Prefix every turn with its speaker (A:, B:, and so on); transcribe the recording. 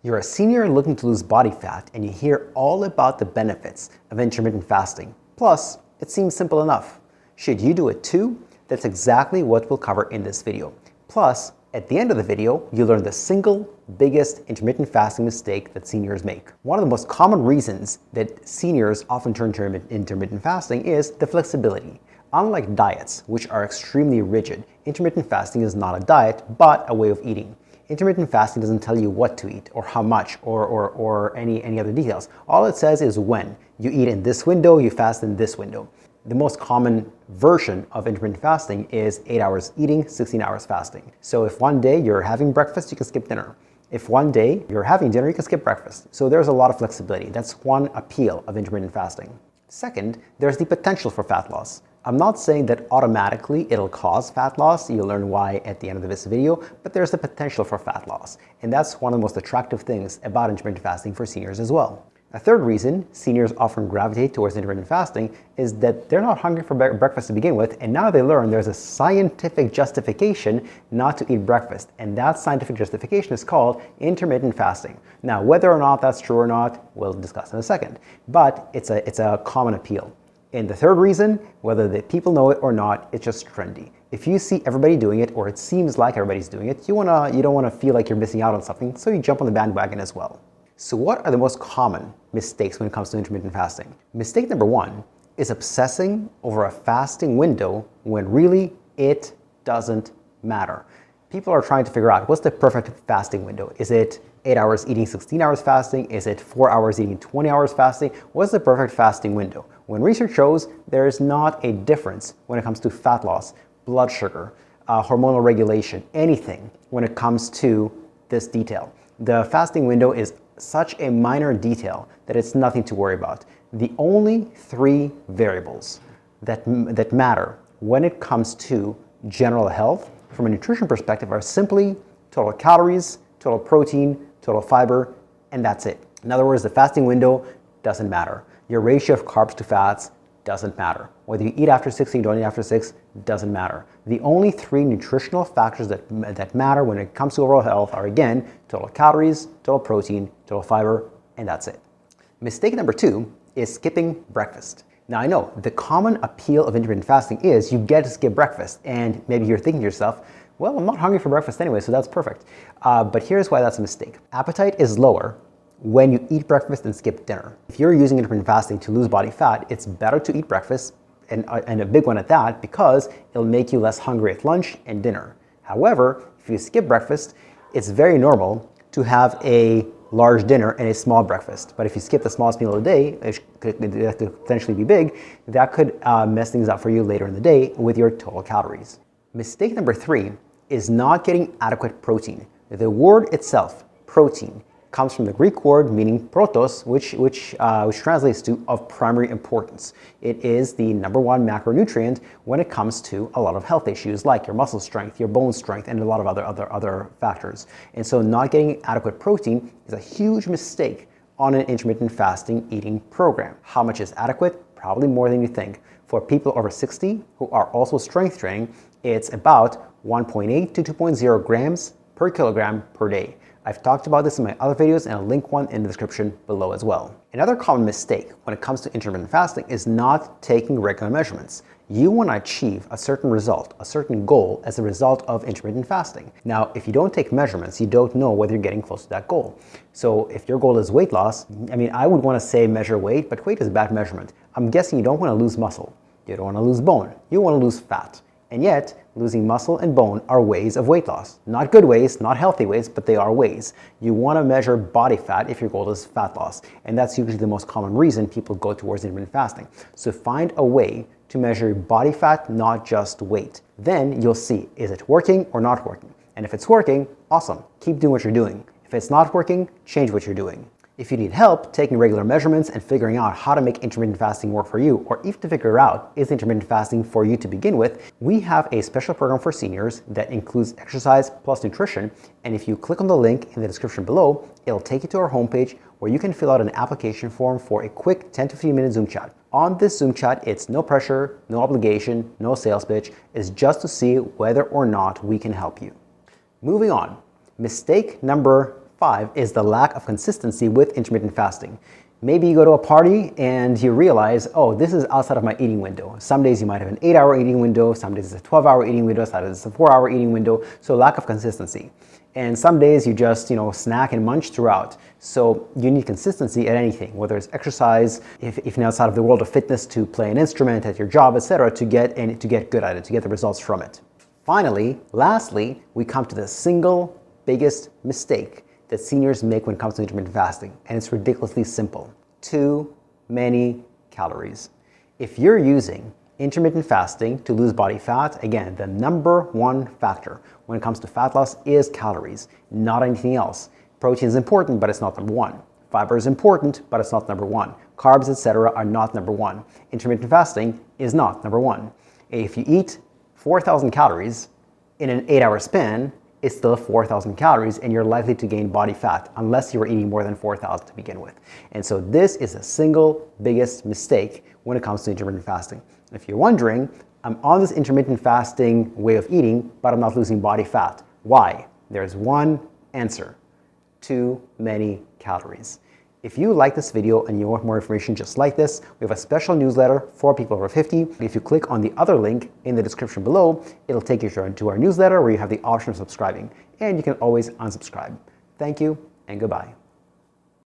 A: You're a senior looking to lose body fat and you hear all about the benefits of intermittent fasting. Plus, it seems simple enough. Should you do it too? That's exactly what we'll cover in this video. Plus, at the end of the video, you'll learn the single biggest intermittent fasting mistake that seniors make. One of the most common reasons that seniors often turn to intermittent fasting is the flexibility. Unlike diets, which are extremely rigid, intermittent fasting is not a diet, but a way of eating. Intermittent fasting doesn't tell you what to eat or how much or any other details. All it says is when. You eat in this window, you fast in this window. The most common version of intermittent fasting is 8 hours eating, 16 hours fasting. So if one day you're having breakfast, you can skip dinner. If one day you're having dinner, you can skip breakfast. So there's a lot of flexibility. That's one appeal of intermittent fasting. Second, there's the potential for fat loss. I'm not saying that automatically it'll cause fat loss. You'll learn why at the end of this video, but there's the potential for fat loss. And that's one of the most attractive things about intermittent fasting for seniors as well. A third reason seniors often gravitate towards intermittent fasting is that they're not hungry for breakfast to begin with, and now they learn there's a scientific justification not to eat breakfast, and that scientific justification is called intermittent fasting. Now, whether or not that's true or not, we'll discuss in a second, but it's a common appeal. And the third reason, whether the people know it or not, it's just trendy. If you see everybody doing it, or it seems like everybody's doing it, you don't want to feel like you're missing out on something, so you jump on the bandwagon as well. So what are the most common mistakes when it comes to intermittent fasting? Mistake number one is obsessing over a fasting window when really it doesn't matter. People are trying to figure out what's the perfect fasting window. Is it 8 hours eating 16 hours fasting? Is it 4 hours eating 20 hours fasting? What's the perfect fasting window? When research shows there is not a difference when it comes to fat loss, blood sugar, hormonal regulation, anything when it comes to this detail. The fasting window is such a minor detail that it's nothing to worry about. The only three variables that matter when it comes to general health from a nutrition perspective are simply total calories, total protein, total fiber, and that's it. In other words, the fasting window doesn't matter. Your ratio of carbs to fats doesn't matter. Whether you eat after 6 or you don't eat after 6 doesn't matter. The only three nutritional factors that matter when it comes to overall health are, again, total calories, total protein, total fiber, and that's it. Mistake number two is skipping breakfast. Now, I know the common appeal of intermittent fasting is you get to skip breakfast, and maybe you're thinking to yourself, well, I'm not hungry for breakfast anyway, so that's perfect. But here's why that's a mistake. Appetite is lower when you eat breakfast and skip dinner. If you're using intermittent fasting to lose body fat, it's better to eat breakfast, and a big one at that, because it'll make you less hungry at lunch and dinner. However, if you skip breakfast, it's very normal to have a large dinner and a small breakfast. But if you skip the smallest meal of the day, it could potentially be big, that could mess things up for you later in the day with your total calories. Mistake number three is not getting adequate protein. The word itself, protein, comes from the Greek word meaning protos, which translates to of primary importance. It is the number one macronutrient when it comes to a lot of health issues like your muscle strength, your bone strength, and a lot of other factors. And so not getting adequate protein is a huge mistake on an intermittent fasting eating program. How much is adequate? Probably more than you think. For people over 60 who are also strength training, it's about 1.8 to 2.0 grams per kilogram per day. I've talked about this in my other videos, and I'll link one in the description below as well. Another common mistake when it comes to intermittent fasting is not taking regular measurements. You want to achieve a certain result, a certain goal as a result of intermittent fasting. Now, if you don't take measurements, you don't know whether you're getting close to that goal. So if your goal is weight loss, I would want to say measure weight, but weight is a bad measurement. I'm guessing you don't want to lose muscle. You don't want to lose bone. You want to lose fat. And yet, losing muscle and bone are ways of weight loss. Not good ways, not healthy ways, but they are ways. You want to measure body fat if your goal is fat loss. And that's usually the most common reason people go towards intermittent fasting. So find a way to measure body fat, not just weight. Then you'll see, is it working or not working? And if it's working, awesome. Keep doing what you're doing. If it's not working, change what you're doing. If you need help taking regular measurements and figuring out how to make intermittent fasting work for you, or even to figure out is intermittent fasting for you to begin with, we have a special program for seniors that includes exercise plus nutrition. And if you click on the link in the description below, it'll take you to our homepage where you can fill out an application form for a quick 10 to 15 minute Zoom chat. On this Zoom chat, it's no pressure, no obligation, no sales pitch. It's just to see whether or not we can help you. Moving on, mistake number 5 is the lack of consistency with intermittent fasting. Maybe you go to a party and you realize, oh, this is outside of my eating window. Some days you might have an 8-hour eating window, some days it's a 12-hour eating window, some days it's a 4-hour eating window, so lack of consistency. And some days you just, snack and munch throughout. So you need consistency at anything, whether it's exercise, if you're outside of the world of fitness, to play an instrument at your job, etc., to get good at it, to get the results from it. Finally, lastly, we come to the single biggest mistake that seniors make when it comes to intermittent fasting, and it's ridiculously simple. Too many calories. If you're using intermittent fasting to lose body fat, again, the number one factor when it comes to fat loss is calories, not anything else. Protein is important, but it's not number one. Fiber is important, but it's not number one. Carbs, etc., are not number one. Intermittent fasting is not number one. If you eat 4,000 calories in an 8-hour span, it's still 4,000 calories, and you're likely to gain body fat unless you were eating more than 4,000 to begin with. And so this is the single biggest mistake when it comes to intermittent fasting. If you're wondering, I'm on this intermittent fasting way of eating, but I'm not losing body fat. Why? There's one answer: too many calories. If you like this video and you want more information just like this, we have a special newsletter for people over 50. If you click on the other link in the description below, it'll take you to our newsletter where you have the option of subscribing, and you can always unsubscribe. Thank you and goodbye.